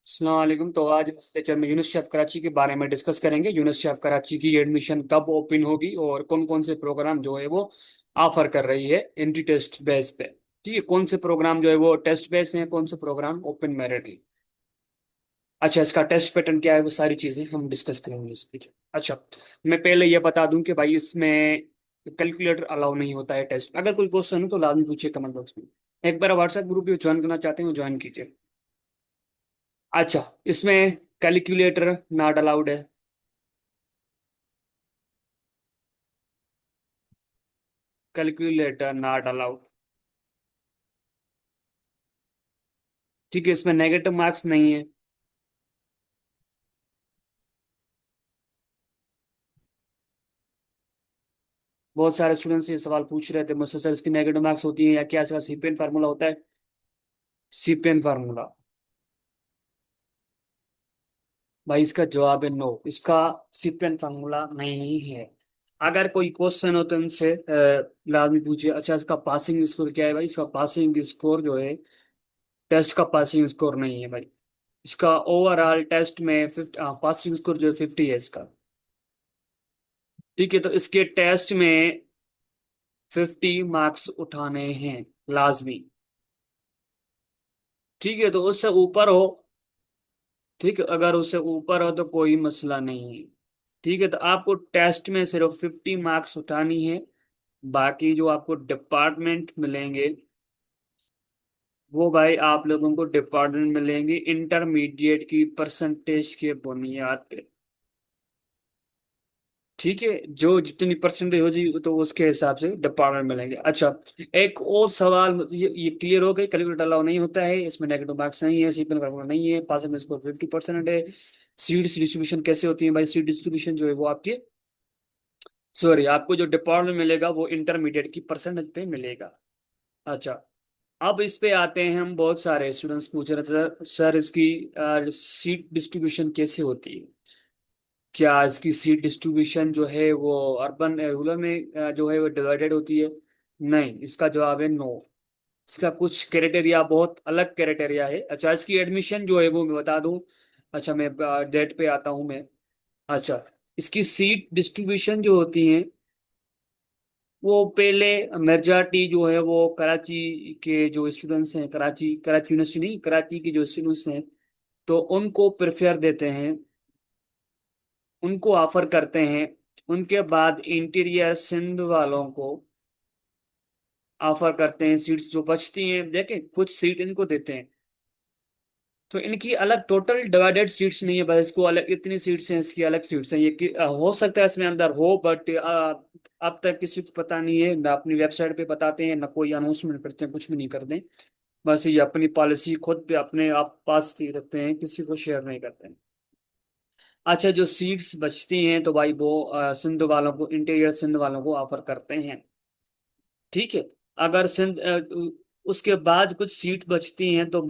अस्सलाम वालेकुम। तो आज इस लेक्चर में यूनिवर्सिटी ऑफ कराची के बारे में डिस्कस करेंगे। यूनिवर्सिटी ऑफ कराची की एडमिशन कब ओपन होगी और कौन कौन से प्रोग्राम जो है वो ऑफर कर रही है एंट्री टेस्ट बेस पे। ठीक है, कौन से प्रोग्राम जो है वो टेस्ट बेस हैं, कौन से प्रोग्राम ओपन मेरिट है। अच्छा, इसका टेस्ट पैटर्न क्या है, वो सारी चीजें हम डिस्कस करेंगे इस पे। अच्छा, मैं पहले ये बता दूं कि भाई इसमें कैलकुलेटर अलाउ नहीं होता है टेस्ट। अगर कोई क्वेश्चन हो तो लाजमी पूछिए कमेंट बॉक्स में। एक बार व्हाट्सएप ग्रुप भी ज्वाइन करना चाहते हैं ज्वाइन कीजिए। अच्छा, इसमें कैलकुलेटर नॉट अलाउड है। Calculator not allowed. ठीक है, इसमें नेगेटिव मार्क्स नहीं है। बहुत सारे स्टूडेंट्स ये सवाल पूछ रहे थे मुझसे, सर इसकी नेगेटिव मार्क्स होती है या क्या, इसका सीपीएन फार्मूला होता है। सीपीएन फार्मूला, भाई इसका जवाब है नो, इसका सीपीएन फार्मूला नहीं है। अगर कोई क्वेश्चन हो तो इनसे लाजमी पूछिए। अच्छा, इसका पासिंग स्कोर क्या है भाई, इसका पासिंग स्कोर जो है टेस्ट का पासिंग स्कोर नहीं है भाई। इसका ओवरऑल टेस्ट में 50, पासिंग स्कोर जो है 50 है इसका। ठीक है, तो इसके टेस्ट में 50 मार्क्स उठाने हैं लाजमी। ठीक है, तो उससे ऊपर हो, ठीक है, अगर उससे ऊपर हो तो कोई मसला नहीं है। ठीक है, तो आपको टेस्ट में सिर्फ 50 मार्क्स उठानी है। बाकी जो आपको डिपार्टमेंट मिलेंगे वो भाई आप लोगों को डिपार्टमेंट मिलेंगे इंटरमीडिएट की परसेंटेज के बुनियाद पे। ठीक है, जो जितनी परसेंटेज हो जाएगी तो उसके हिसाब से डिपार्टमेंट मिलेंगे। अच्छा, एक और सवाल, ये क्लियर हो गई, कैलकुलेटर अलाउ नहीं होता है, इसमें नेगेटिव मार्क्स नहीं है, सीपीएम का नहीं है, पासिंग स्कोर 50% है। सीट्स डिस्ट्रीब्यूशन कैसे होती है भाई, सीट डिस्ट्रीब्यूशन जो है वो आपके, सॉरी, आपको जो डिपार्टमेंट मिलेगा वो इंटरमीडिएट की परसेंटेज पे मिलेगा। अच्छा, अब इस पे आते हैं हम। बहुत सारे स्टूडेंट्स पूछ रहे थे सर, सर इसकी सीट डिस्ट्रीब्यूशन कैसे होती है। क्या इसकी सीट डिस्ट्रीब्यूशन जो है वो अर्बन रूरल में जो है वो डिवाइडेड होती है। नहीं, इसका जवाब है नो। इसका कुछ क्राइटेरिया, बहुत अलग क्राइटेरिया है। अच्छा, इसकी एडमिशन जो है वो मैं बता दूं। अच्छा, मैं डेट पे आता हूं मैं। अच्छा, इसकी सीट डिस्ट्रीब्यूशन जो होती है वो पहले मेजॉरिटी जो है वो कराची के जो स्टूडेंट्स हैं, कराची कराची यूनिवर्सिटी नहीं, कराची के जो स्टूडेंट्स हैं तो उनको प्रेफर देते हैं, उनको ऑफर करते हैं। उनके बाद इंटीरियर सिंध वालों को ऑफर करते हैं। सीट्स जो बचती हैं, देखें कुछ सीट इनको देते हैं। तो इनकी अलग टोटल डिवाइडेड सीट्स नहीं है, बस इसको अलग इतनी सीट्स हैं, इसकी अलग सीट्स हैं। हो सकता है इसमें अंदर हो, बट अब तक किसी को पता नहीं है ना। अपनी वेबसाइट पे बताते हैं ना, कोई अनाउंसमेंट करते हैं, कुछ भी नहीं करते हैं। बस ये अपनी पॉलिसी खुद पे अपने आप पास ही रखते हैं, किसी को शेयर नहीं करते हैं। अच्छा, जो सीट्स बचती हैं तो भाई वो सिंध वालों को, इंटीरियर सिंध वालों को ऑफर करते हैं। ठीक है, अगर उसके बाद कुछ सीट बचती हैं तो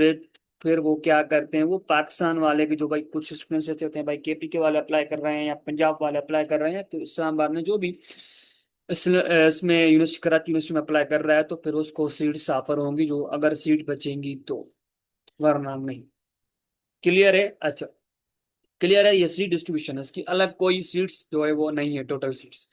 फिर वो क्या करते हैं, वो पाकिस्तान वाले की जो भाई कुछ स्टूडेंट्स ऐसे होते हैं भाई, केपी के वाले अप्लाई कर रहे हैं या पंजाब वाले अप्लाई कर रहे हैं, तो इस्लामाबाद में जो भी इसमें यूनिवर्सिटी, कराची यूनिवर्सिटी में अप्लाई कर रहा है तो फिर उसको सीट्स ऑफर होंगी, जो अगर सीट बचेंगी तो, वरना नहीं। क्लियर है। अच्छा, क्लियर है, ये सीट डिस्ट्रीब्यूशन है, इसकी अलग कोई सीट्स जो है वो नहीं है, टोटल सीट्स।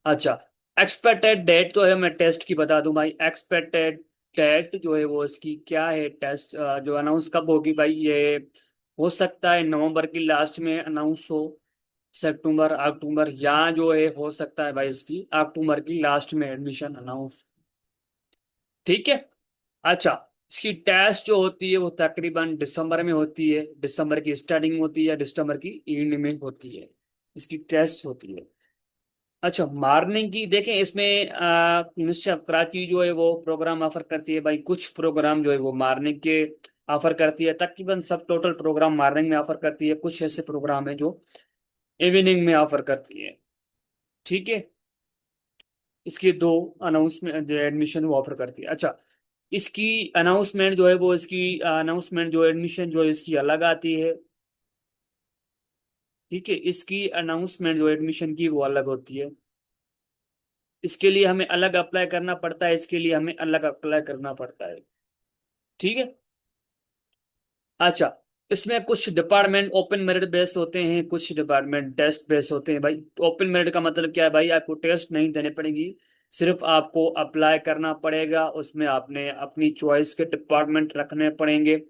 अच्छा, एक्सपेक्टेड डेट तो है, मैं टेस्ट की बता दूं भाई। एक्सपेक्टेड डेट जो है वो इसकी क्या है, टेस्ट जो अनाउंस कब होगी भाई, ये हो सकता है नवंबर की लास्ट में अनाउंस हो, सितंबर अक्टूबर, या जो है हो सकता है भाई इसकी अक्टूबर की लास्ट में एडमिशन अनाउंस। ठीक है। अच्छा, इसकी टेस्ट जो होती है वो तकरीबन दिसंबर में होती है, दिसंबर की स्टार्टिंग में होती है या दिसंबर की एंड में होती है, इसकी टेस्ट होती है। अच्छा, मॉर्निंग की देखें, इसमें यूनिवर्सिटी ऑफ कराची जो है वो प्रोग्राम ऑफर करती है भाई, कुछ प्रोग्राम जो है वो मॉर्निंग के ऑफर करती है, तकरीबन सब टोटल प्रोग्राम मॉर्निंग में ऑफर करती है। कुछ ऐसे प्रोग्राम है जो इवनिंग में ऑफर करती है। ठीक है, इसके दो अनाउंसमेंट जो एडमिशन वो ऑफर करती है। अच्छा, इसकी अनाउंसमेंट जो है वो, इसकी अनाउंसमेंट जो एडमिशन जो है इसकी अलग आती है। ठीक है, इसकी अनाउंसमेंट जो एडमिशन की वो अलग होती है। इसके लिए हमें अलग अप्लाई करना पड़ता है, इसके लिए हमें अलग अप्लाई करना पड़ता है। ठीक है। अच्छा, इसमें कुछ डिपार्टमेंट ओपन मेरिट बेस होते हैं, कुछ डिपार्टमेंट टेस्ट बेस होते हैं भाई। ओपन मेरिट का मतलब क्या है भाई, आपको टेस्ट नहीं देने पड़ेगी, सिर्फ आपको अप्लाई करना पड़ेगा, उसमें आपने अपनी चॉइस के डिपार्टमेंट रखने पड़ेंगे।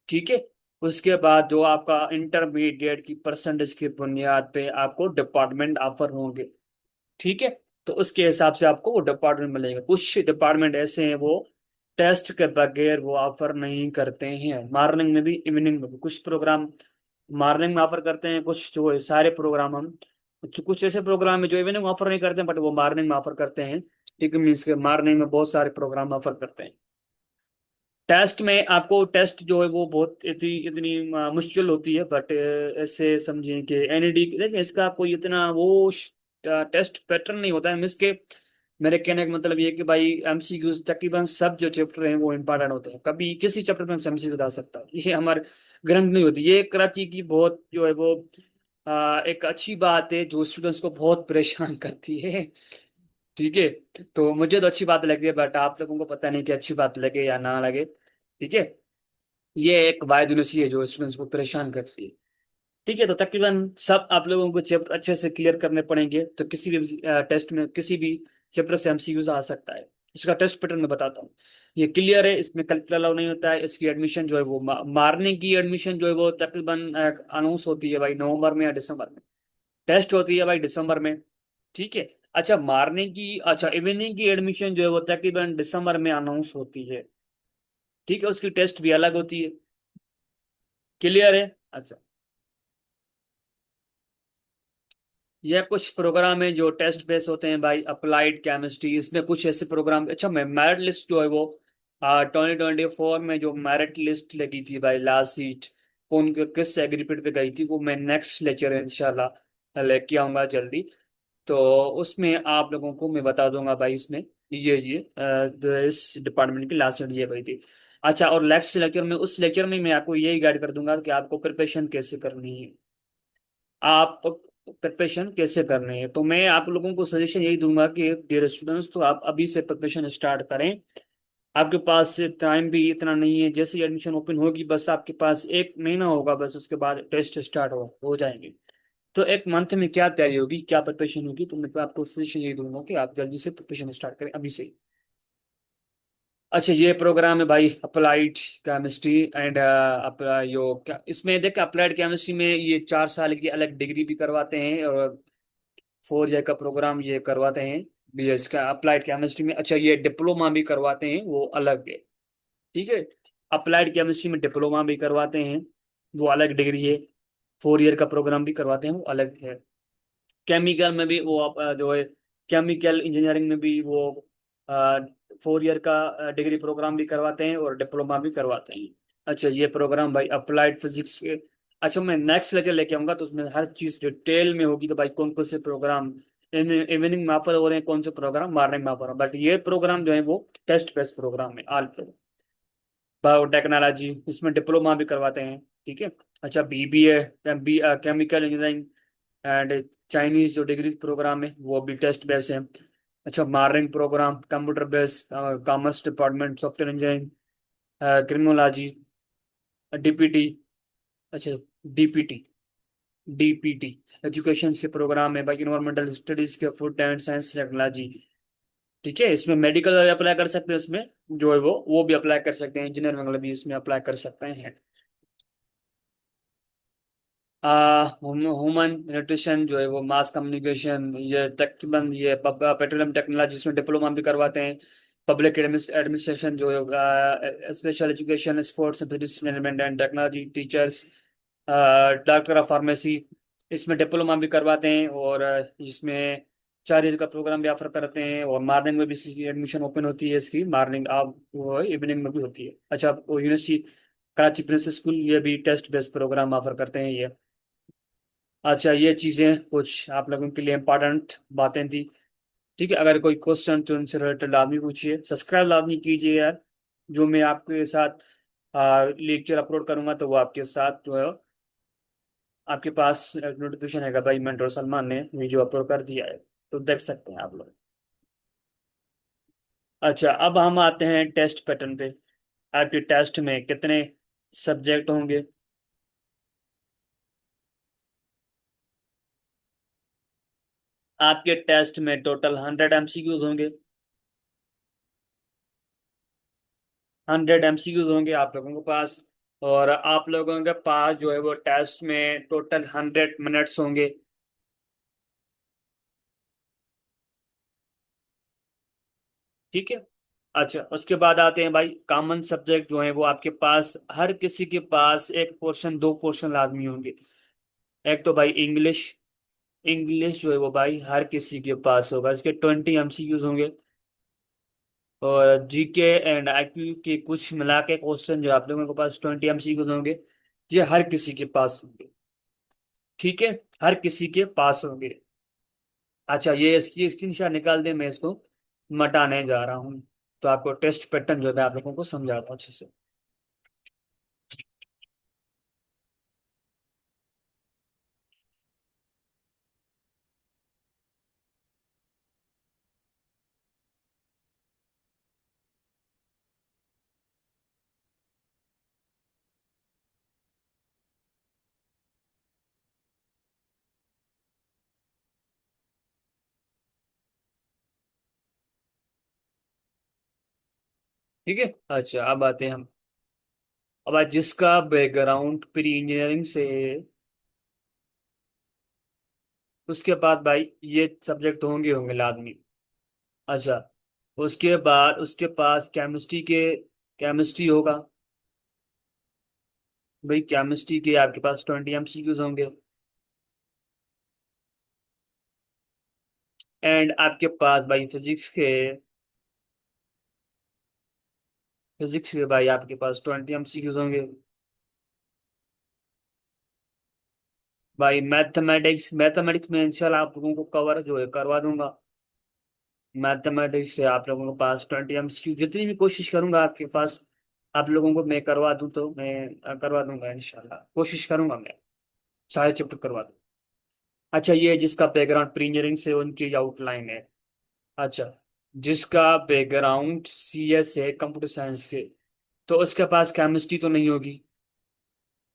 ठीक है। उसके बाद जो आपका इंटरमीडिएट की परसेंटेज की बुनियाद पे आपको डिपार्टमेंट ऑफर होंगे। ठीक है। तो उसके हिसाब से आपको वो डिपार्टमेंट मिलेगा। कुछ डिपार्टमेंट ऐसे हैं वो टेस्ट के बगैर वो ऑफर नहीं करते हैं, मॉर्निंग में भी इवनिंग में भी। कुछ प्रोग्राम मॉर्निंग में ऑफर करते हैं, कुछ जो है सारे प्रोग्राम हम, कुछ ऐसे प्रोग्राम है जो इवनिंग में ऑफर नहीं करते हैं बट वो मॉर्निंग में ऑफर करते हैं। ठीक है, मीन्स के मॉर्निंग में बहुत सारे प्रोग्राम ऑफर करते हैं। टेस्ट में आपको टेस्ट जो है वो बहुत इतनी इतनी मुश्किल होती है, बट ऐसे समझें कि एनईडी देखिए इसका कोई इतना वो टेस्ट पैटर्न नहीं होता है। मिस के मेरे कहने का मतलब ये है कि भाई एमसीक्यू तकरीबन सब जो चैप्टर हैं वो इंपॉर्टेंट होते हैं, कभी किसी चैप्टर में एमसीक्यू बता सकता है, ये हमारे ग्रंथ नहीं होती। ये कराची की बहुत जो है वो एक अच्छी बात है जो स्टूडेंट्स को बहुत परेशान करती है। ठीक है। तो मुझे तो अच्छी बात लगी है, बट आप लोगों को पता नहीं कि अच्छी बात लगे या ना लगे। ठीक है। ये एक वायदुनसी है जो स्टूडेंट्स को परेशान करती है। ठीक है। तो तकरीबन सब आप लोगों को चैप्टर अच्छे से क्लियर करने पड़ेंगे, तो किसी भी टेस्ट में किसी भी चैप्टर से एमसीक्यूज आ सकता है। इसका टेस्ट पैटर्न मैं बताता हूँ। ये क्लियर है, इसमें कैलकुलस अलाउ नहीं होता है। इसकी एडमिशन जो है वो मारने की एडमिशन जो है वो तकरीबन अनाउंस होती है भाई नवंबर में या दिसंबर में। टेस्ट होती है भाई दिसंबर में। ठीक है। अच्छा अच्छा इवनिंग की एडमिशन जो है वो तकरीबन दिसंबर में अनाउंस होती है। ठीक है, उसकी टेस्ट भी अलग होती है। क्लियर है। अच्छा, ये कुछ प्रोग्राम है जो टेस्ट बेस होते हैं भाई। अप्लाइड केमिस्ट्री, इसमें कुछ ऐसे प्रोग्राम, अच्छा मैं मेरिट लिस्ट जो है वो 2024 में जो मेरिट लिस्ट लगी थी भाई, लास्ट सीट कौन किस एग्रीपेड पे गई थी, वो मैं नेक्स्ट लेक्चर इंशाल्लाह लेके आऊंगा जल्दी। तो उसमें आप लोगों को मैं बता दूंगा भाई इसमें इस डिपार्टमेंट की लास्ट सीट ये गई थी। अच्छा, और नेक्स्ट लेक्चर में, उस लेक्चर में मैं आपको यही गाइड कर दूंगा कि आपको प्रिपरेशन कैसे करनी है। आप प्रिपरेशन कैसे करनी है, तो मैं आप लोगों को सजेशन यही दूंगा कि डियर स्टूडेंट्स, तो आप अभी से प्रिपरेशन स्टार्ट करें। आपके पास टाइम भी इतना नहीं है, जैसे एडमिशन ओपन होगी बस आपके पास एक महीना होगा, बस उसके बाद टेस्ट स्टार्ट हो जाएंगे। तो एक मंथ में क्या तैयारी होगी, क्या प्रिपरेशन होगी, तो मैं तो आपको सजेशन यही दूंगा कि आप जल्दी से प्रिपरेशन स्टार्ट करें अभी से। अच्छा, ये प्रोग्राम है भाई अप्लाइड केमिस्ट्री एंड यो क्या इसमें देख, अप्लाइड केमिस्ट्री में ये 4 साल की अलग डिग्री भी करवाते हैं, और 4 ईयर का प्रोग्राम ये करवाते हैं बीएस का अप्लाइड केमिस्ट्री में। अच्छा, ये डिप्लोमा भी करवाते हैं, वो अलग है। ठीक है। अप्लाइड केमिस्ट्री में डिप्लोमा भी करवाते हैं, वो अलग डिग्री है। 4 ईयर का प्रोग्राम भी करवाते हैं, वो अलग है। केमिकल में भी वो आप जो है केमिकल इंजीनियरिंग में भी वो 4 ईयर का डिग्री प्रोग्राम भी करवाते हैं और डिप्लोमा भी करवाते हैं। अच्छा, ये प्रोग्राम भाई अप्लाइड फिजिक्स के। अच्छा, मैं नेक्स्ट लेक्चर लेके आऊंगा तो उसमें हर चीज डिटेल में होगी, तो भाई कौन कौन से प्रोग्राम इवनिंग में ऑफर हो रहे हैं, कौन से प्रोग्राम मॉर्निंग में ऑफर हो रहे हैं, बट ये प्रोग्राम जो है वो टेस्ट बेस्ड प्रोग्राम है ऑल। बायोटेक्नोलॉजी, इसमें डिप्लोमा भी करवाते हैं। ठीक है। अच्छा, BBA chemical engineering and Chinese जो डिग्री प्रोग्राम है वो भी टेस्ट बेस है। अच्छा, morning program computer base, commerce department software engineering, criminology, DPT. अच्छा, डीपीटी डीपीटी एजुकेशन के प्रोग्राम है भाई, इन्वायरमेंटल स्टडीज के, फूड एंड साइंस टेक्नोलॉजी। ठीक है, इसमें मेडिकल अप्लाई कर सकते हैं, इसमें जो है वो भी अप्लाई कर सकते हैं, इंजीनियर वगैरह भी इसमें अप्लाई कर सकते हैं। ह्यूमन न्यूट्रिशन जो है वो मास कम्युनिकेशन, ये तकरीबन ये पेट्रोलियम टेक्नोलॉजी इसमें डिप्लोमा भी करवाते हैं। पब्लिक एडमिनिस्ट्रेशन जो है, special education, sports business management and technology teachers, doctor of pharmacy, इसमें डिप्लोमा भी करवाते हैं, और इसमें 4 ईयर का प्रोग्राम भी ऑफर करते हैं, और मॉर्निंग में भी इसकी एडमिशन ओपन होती है, इसकी मॉर्निंग आप वो इवनिंग में भी होती है। अच्छा, वो यूनिवर्सिटी कराची प्रिंस स्कूल ये भी टेस्ट बेस्ड प्रोग्राम ऑफर करते हैं ये। अच्छा, ये चीजें कुछ आप लोगों के लिए इंपॉर्टेंट बातें थी। ठीक है, अगर कोई क्वेश्चन तो उनसे रिलेटेड लाजमी पूछिए, सब्सक्राइब लाजमी कीजिए यार। जो मैं आपके साथ लेक्चर अपलोड करूंगा तो वो आपके साथ जो है आपके पास नोटिफिकेशन है भाई, मेंटर सलमान ने वीडियो अपलोड कर दिया है, तो देख सकते हैं आप लोग। अच्छा, अब हम आते हैं टेस्ट पैटर्न पे। आपके टेस्ट में कितने सब्जेक्ट होंगे, आपके टेस्ट में टोटल 100 MCQs होंगे। 100 MCQs होंगे आप लोगों के पास। और आप लोगों के पास जो है वो टेस्ट में टोटल 100 मिनट्स होंगे। ठीक है। अच्छा, उसके बाद आते हैं भाई कॉमन सब्जेक्ट जो है वो आपके पास हर किसी के पास एक पोर्शन, दो पोर्शन लाजमी होंगे। एक तो भाई इंग्लिश। इंग्लिश जो है वो भाई हर किसी के पास होगा, इसके 20 MCQs होंगे। और जीके एंड आईक्यू के कुछ मिला के क्वेश्चन जो आप लोगों के पास 20 MCQs होंगे, ये हर किसी के पास होंगे। ठीक है, हर किसी के पास होंगे। अच्छा, ये इसकी स्क्रीनशॉट निकाल दे, मैं इसको मटाने जा रहा हूँ। तो आपको टेस्ट पैटर्न जो है मैं आप लोगों को समझाता हूँ अच्छे से। ठीक है। अच्छा, अब आते हैं हम। अब आज जिसका बैकग्राउंड प्री इंजीनियरिंग से है, उसके बाद भाई ये सब्जेक्ट होंगे होंगे लाजमी। अच्छा, उसके बाद उसके पास केमिस्ट्री होगा। भाई केमिस्ट्री के आपके पास 20 MCQs होंगे। एंड आपके पास भाई फिजिक्स के भाई आपके पास 20 MCQs होंगे। भाई मैथमेटिक्स मैथमेटिक्स में इंशाल्लाह आप लोगों को कवर जो है करवा दूंगा। मैथमेटिक्स से आप लोगों के पास 20 MCQ, जितनी भी कोशिश करूंगा आपके पास आप लोगों को मैं करवा दूं, तो मैं करवा दूंगा इंशाल्लाह, कोशिश करूंगा मैं सारे चैप्टर करवा दूं। अच्छा, ये जिसका बैकग्राउंड प्री इंजीनियरिंग से उनकी आउटलाइन है। अच्छा, जिसका बैकग्राउंड CS है, कंप्यूटर साइंस के, तो उसके पास केमिस्ट्री तो नहीं होगी,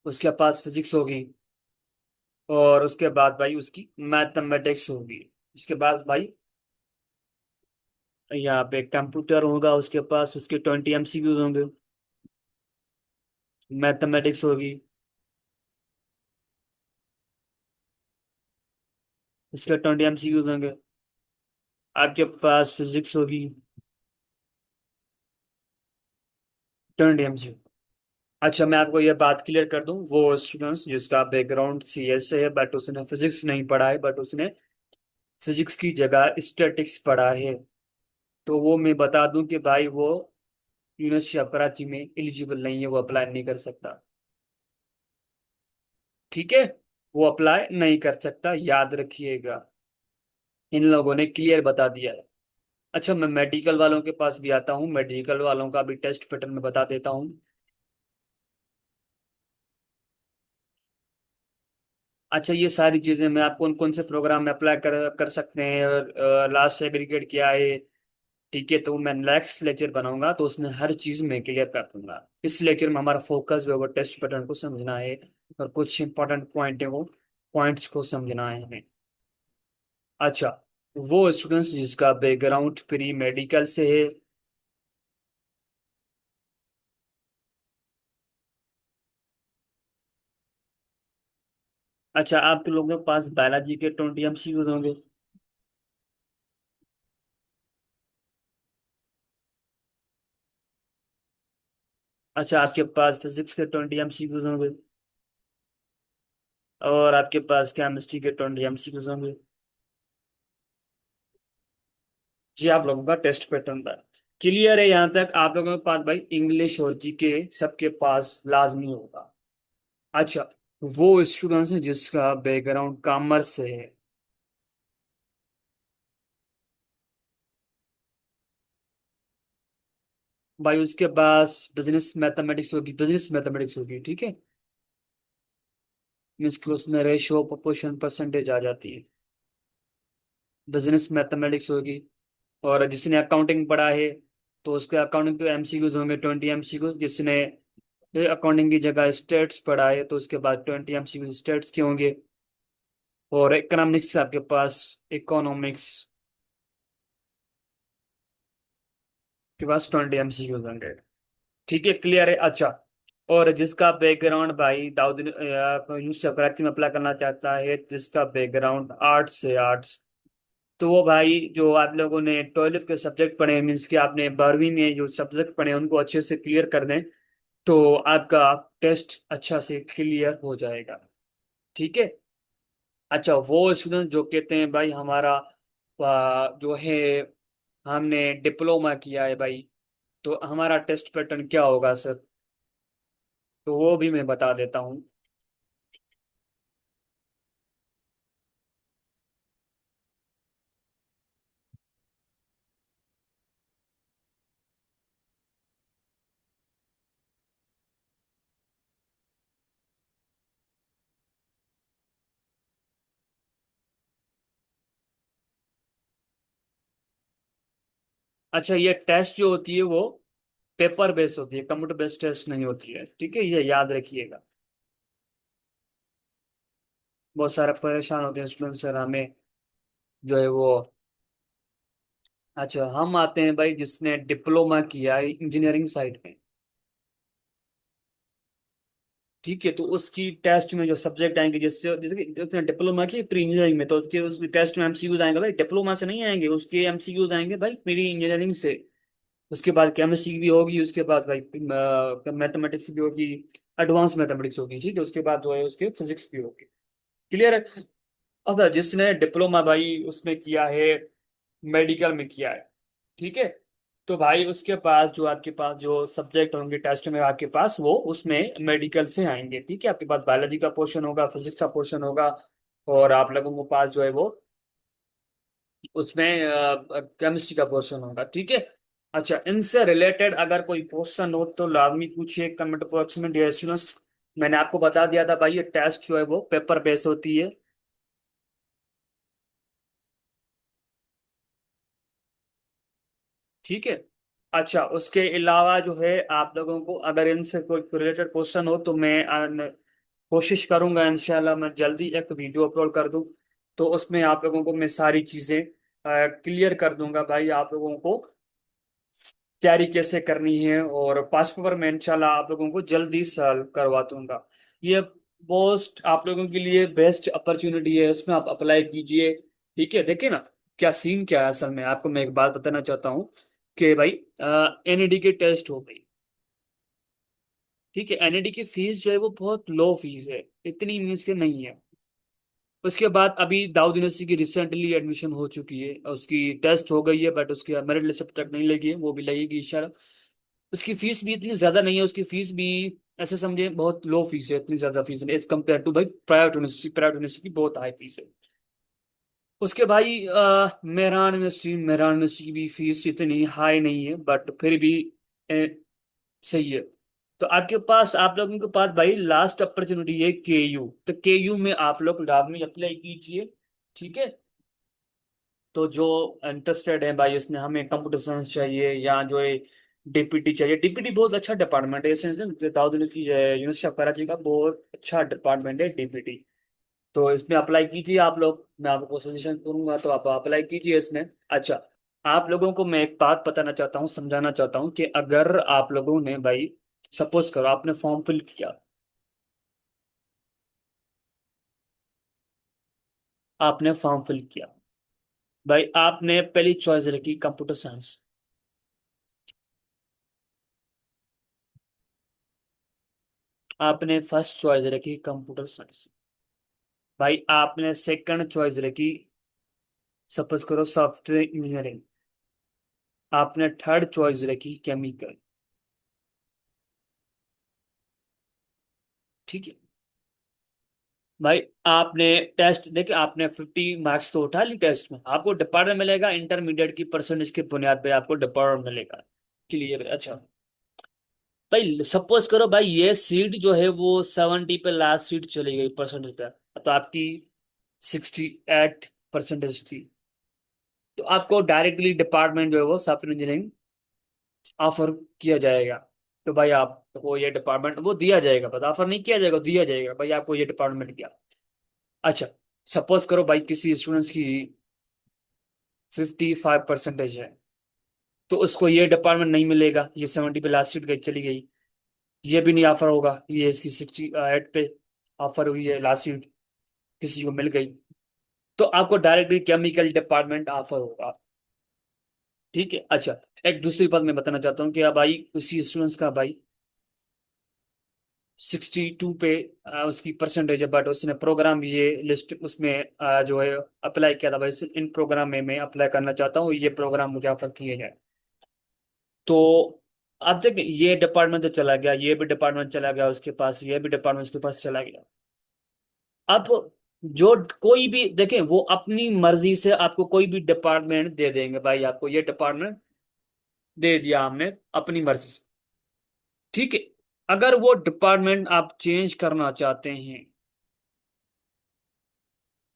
उसके पास फिजिक्स होगी। और उसके बाद भाई उसकी मैथमेटिक्स होगी। इसके पास भाई यहाँ पे कंप्यूटर होगा, उसके पास उसके 20 MCQs होंगे। मैथमेटिक्स होगी, उसके 20 MCQs होंगे। आपके पास फिजिक्स होगी, 20 MCQ। अच्छा, मैं आपको ये बात क्लियर कर दूं, वो स्टूडेंट्स जिसका बैकग्राउंड CS से है बट उसने फिजिक्स नहीं पढ़ा है, बट उसने फिजिक्स की जगह स्टैटिक्स पढ़ा है, तो वो मैं बता दूं कि भाई वो यूनिवर्सिटी ऑफ कराची में एलिजिबल नहीं है, वो अप्लाई नहीं कर सकता। ठीक है, वो अप्लाई नहीं कर सकता, याद रखिएगा। इन लोगों ने क्लियर बता दिया है। अच्छा, मैं मेडिकल वालों के पास भी आता हूँ, मेडिकल वालों का भी टेस्ट पैटर्न में बता देता हूँ। अच्छा, ये सारी चीजें मैं आपको कौन कौन से प्रोग्राम में अप्लाई कर सकते हैं और लास्ट एग्रीगेट क्या है। ठीक है, तो मैं नेक्स्ट लेक्चर बनाऊंगा तो उसमें हर चीज मैं क्लियर कर दूंगा। इस लेक्चर में हमारा फोकस जो है वो टेस्ट पैटर्न को समझना है और कुछ इंपॉर्टेंट पॉइंट है वो पॉइंट्स को समझना है हमें। अच्छा, वो स्टूडेंट्स जिसका बैकग्राउंड प्री मेडिकल से है। अच्छा, आप लोगों के पास बायोलॉजी के 20 MCQs होंगे। अच्छा, आपके पास फिजिक्स के 20 MCQs होंगे। और आपके पास केमिस्ट्री के 20 MCQs होंगे। जी, आप लोगों का टेस्ट पैटर्न था क्लियर है यहाँ तक। आप लोगों के पास भाई इंग्लिश और जीके सबके पास लाजमी होगा। अच्छा, वो स्टूडेंट्स हैं जिसका बैकग्राउंड कॉमर्स से है। भाई उसके पास बिजनेस मैथमेटिक्स होगी, ठीक है। मीन्स कि उसमें रेशो प्रोपोर्शन परसेंटेज आ जाती है। बिजनेस मैथमेटिक्स होगी। और जिसने अकाउंटिंग पढ़ा है तो उसके अकाउंटिंग के MCQs होंगे 20 MCQs। जिसने अकाउंटिंग की जगह स्टेट्स पढ़ा है तो उसके बाद 20 MCQs स्टेट्स के होंगे। और इकोनॉमिक्स आपके पास, इकोनॉमिक्स के पास 20 MCQ होंगे। ठीक है, क्लियर है। अच्छा, और जिसका बैकग्राउंड भाई दाऊद यूनुस चक्रवर्ती में अप्लाई करना चाहता है, जिसका बैकग्राउंड आर्ट्स से आर्ट्स, तो वो भाई जो आप लोगों ने 12th के सब्जेक्ट पढ़े, मीन्स कि आपने 12वीं में जो सब्जेक्ट पढ़े उनको अच्छे से क्लियर कर दें, तो आपका टेस्ट अच्छा से क्लियर हो जाएगा। ठीक है। अच्छा, वो स्टूडेंट जो कहते हैं भाई हमारा जो है, हमने डिप्लोमा किया है भाई, तो हमारा टेस्ट पैटर्न क्या होगा सर, तो वो भी मैं बता देता हूँ। अच्छा, ये टेस्ट जो होती है वो पेपर बेस्ड होती है, कंप्यूटर बेस्ड टेस्ट नहीं होती है, ठीक है, ये याद रखिएगा। बहुत सारे परेशान होते हैं स्टूडेंट सर, हमें जो है वो। अच्छा, हम आते हैं भाई जिसने डिप्लोमा किया है इंजीनियरिंग साइड में। ठीक है, तो उसकी टेस्ट में जो सब्जेक्ट आएंगे, जैसे जैसे कि उसने डिप्लोमा की प्री इंजीनियरिंग में, तो उसके उसकी टेस्ट में एमसीक्यूज आएंगे भाई, डिप्लोमा से नहीं आएंगे, उसके एमसीक्यूज आएंगे भाई प्री इंजीनियरिंग से। उसके बाद केमिस्ट्री भी होगी, उसके बाद भाई मैथमेटिक्स भी होगी, एडवांस मैथमेटिक्स होगी, ठीक है, उसके बाद जो है उसके फिजिक्स भी होगी। क्लियर है। अगर जिसने डिप्लोमा भाई उसमें किया है, मेडिकल में किया है, ठीक है, तो भाई उसके पास जो आपके पास जो सब्जेक्ट होंगे टेस्ट में आपके पास, वो उसमें मेडिकल से आएंगे। ठीक है, आपके पास बायोलॉजी का पोर्शन होगा, फिजिक्स का पोर्शन होगा, और आप लोगों के पास जो है वो उसमें केमिस्ट्री का पोर्शन होगा। ठीक है। अच्छा, इनसे रिलेटेड अगर कोई क्वेश्चन हो तो लाजमी पूछिए कमेंट बॉक्स में डियर स्टूडेंट्स। मैंने आपको बता दिया था भाई, ये टेस्ट जो है वो पेपर बेस होती है। ठीक है। अच्छा, उसके अलावा जो है आप लोगों को अगर इनसे कोई रिलेटेड क्वेश्चन हो, तो मैं कोशिश करूंगा इंशाल्लाह मैं जल्दी एक वीडियो अपलोड कर दूं, तो उसमें आप लोगों को मैं सारी चीजें क्लियर कर दूंगा भाई, आप लोगों को तैयारी कैसे करनी है, और पास पेपर में इंशाल्लाह आप लोगों को जल्दी सॉल्व करवा दूंगा। ये मोस्ट आप लोगों के लिए बेस्ट अपॉर्चुनिटी है, इसमें आप अप्लाई कीजिए। ठीक है, देखिए ना क्या सीन क्या है, असल में आपको मैं एक बात बताना चाहता हूँ कि भाई एनईडी की टेस्ट हो गई। ठीक है, एनईडी की फीस जो है वो बहुत लो फीस है, इतनी मीन्स के नहीं है। उसके बाद अभी दाऊद यूनिवर्सिटी की रिसेंटली एडमिशन हो चुकी है, उसकी टेस्ट हो गई है, बट उसकी मेरिट लिस्ट अब तक नहीं लगी है, वो भी लगेगी इंशाल्लाह। उसकी फीस भी इतनी ज्यादा नहीं है, उसकी फीस भी ऐसे समझे बहुत लो फीस है, इतनी ज्यादा फीस नहीं एज कम्पेयर टू भाई प्राइवेट यूनिवर्सिटी की बहुत हाई फीस है। उसके भाई मेहरान यूनिवर्सिटी की भी फीस इतनी हाई नहीं है, बट फिर भी सही है। तो आपके पास, आप लोगों के पास भाई लास्ट अपॉर्चुनिटी है केयू, तो केयू में आप लोग लाजमी अप्लाई कीजिए। ठीक है। तो जो इंटरेस्टेड है भाई, इसमें हमें कंप्यूटर साइंस चाहिए या जो है डीपीटी चाहिए, डीपीटी बहुत अच्छा डिपार्टमेंट है, इसमें दाऊद यूनिवर्सिटी ऑफ कराची का बहुत अच्छा डिपार्टमेंट है डीपीटी। तो इसमें अप्लाई कीजिए आप लोग, मैं आपको सजेशन करूंगा, तो आप अप्लाई कीजिए इसमें। अच्छा, आप लोगों को मैं एक बात बताना चाहता हूँ, समझाना चाहता हूँ कि अगर आप लोगों ने भाई, सपोज करो आपने फॉर्म फिल किया, आपने फॉर्म फिल किया भाई, आपने पहली चॉइस रखी कंप्यूटर साइंस, आपने फर्स्ट चॉइस रखी कंप्यूटर साइंस, भाई आपने सेकंड चॉइस रखी सपोज करो सॉफ्टवेयर इंजीनियरिंग, आपने थर्ड चॉइस रखी केमिकल। ठीक है भाई, आपने टेस्ट देखे, आपने 50 मार्क्स तो उठा ली, टेस्ट में आपको डिपार्टमेंट मिलेगा, इंटरमीडिएट की परसेंटेज की बुनियाद पे आपको डिपार्टमेंट मिलेगा। क्लियर। अच्छा भाई, सपोज करो भाई ये सीट जो है वो 70 पे लास्ट सीट चली गई परसेंटेज पे, तो आपकी 68 परसेंटेज थी, तो आपको डायरेक्टली डिपार्टमेंट जो है वो सॉफ्टवेयर इंजीनियरिंग ऑफर किया जाएगा। तो भाई आपको ये डिपार्टमेंट वो दिया जाएगा, बस ऑफर नहीं किया जाएगा, दिया जाएगा भाई आपको ये डिपार्टमेंट किया। अच्छा, सपोज करो भाई किसी स्टूडेंट्स की 55% है, तो उसको ये डिपार्टमेंट नहीं मिलेगा, ये 70 पे लास्ट सीट गई चली गई। ये भी नहीं ऑफर होगा, ये इसकी 68 पे ऑफर हुई है लास्ट सीट, किसी को मिल गई, तो आपको डायरेक्टली केमिकल डिपार्टमेंट ऑफर होगा। ठीक है। अच्छा, एक दूसरी बात मैं बताना चाहता हूँ कि अब भाई उसी स्टूडेंट्स का भाई 62 पे उसकी परसेंटेज है, बट उसने प्रोग्राम ये लिस्ट उसमें जो है अप्लाई किया था भाई, इन प्रोग्राम में मैं अप्लाई करना चाहता हूँ, ये प्रोग्राम मुझे ऑफर किए जाए। तो अब देख, ये डिपार्टमेंट तो चला गया, ये भी डिपार्टमेंट चला गया उसके पास, ये भी डिपार्टमेंट उसके पास चला गया। अब जो कोई भी देखें, वो अपनी मर्जी से आपको कोई भी डिपार्टमेंट दे देंगे भाई, आपको ये डिपार्टमेंट दे दिया हमने अपनी मर्जी से। ठीक है। अगर वो डिपार्टमेंट आप चेंज करना चाहते हैं,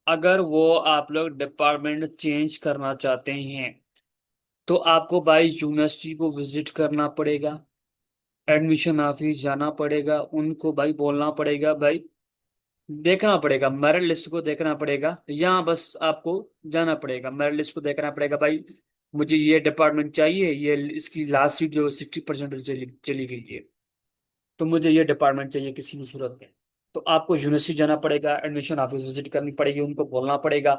अगर वो आप लोग डिपार्टमेंट चेंज करना चाहते हैं, तो आपको भाई यूनिवर्सिटी को विजिट करना पड़ेगा, एडमिशन ऑफिस जाना पड़ेगा, उनको भाई बोलना पड़ेगा भाई, देखना पड़ेगा मेरिट लिस्ट को देखना पड़ेगा, यहाँ बस आपको जाना पड़ेगा, मेरिट लिस्ट को देखना पड़ेगा भाई, मुझे ये डिपार्टमेंट चाहिए, ये इसकी लास्ट सीट जो 60% चली चली गई है, तो मुझे ये डिपार्टमेंट चाहिए किसी भी सूरत में। तो आपको यूनिवर्सिटी जाना पड़ेगा, एडमिशन ऑफिस विजिट करनी पड़ेगी, उनको बोलना पड़ेगा,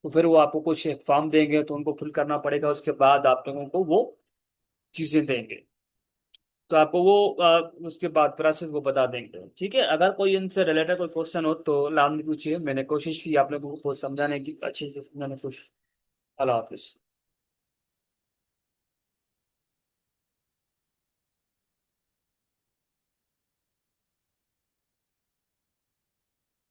तो फिर वो आपको कुछ एक फॉर्म देंगे, तो उनको फिल करना पड़ेगा, उसके बाद आप लोगों को वो चीजें देंगे। तो आपको वो उसके बाद प्रोसेस वो बता देंगे। ठीक है। अगर कोई इनसे रिलेटेड कोई क्वेश्चन हो तो लाजमी पूछिए, मैंने कोशिश की आप लोगों को समझाने की, अच्छे से समझाने की कोशिश। अल्लाह हाफिज।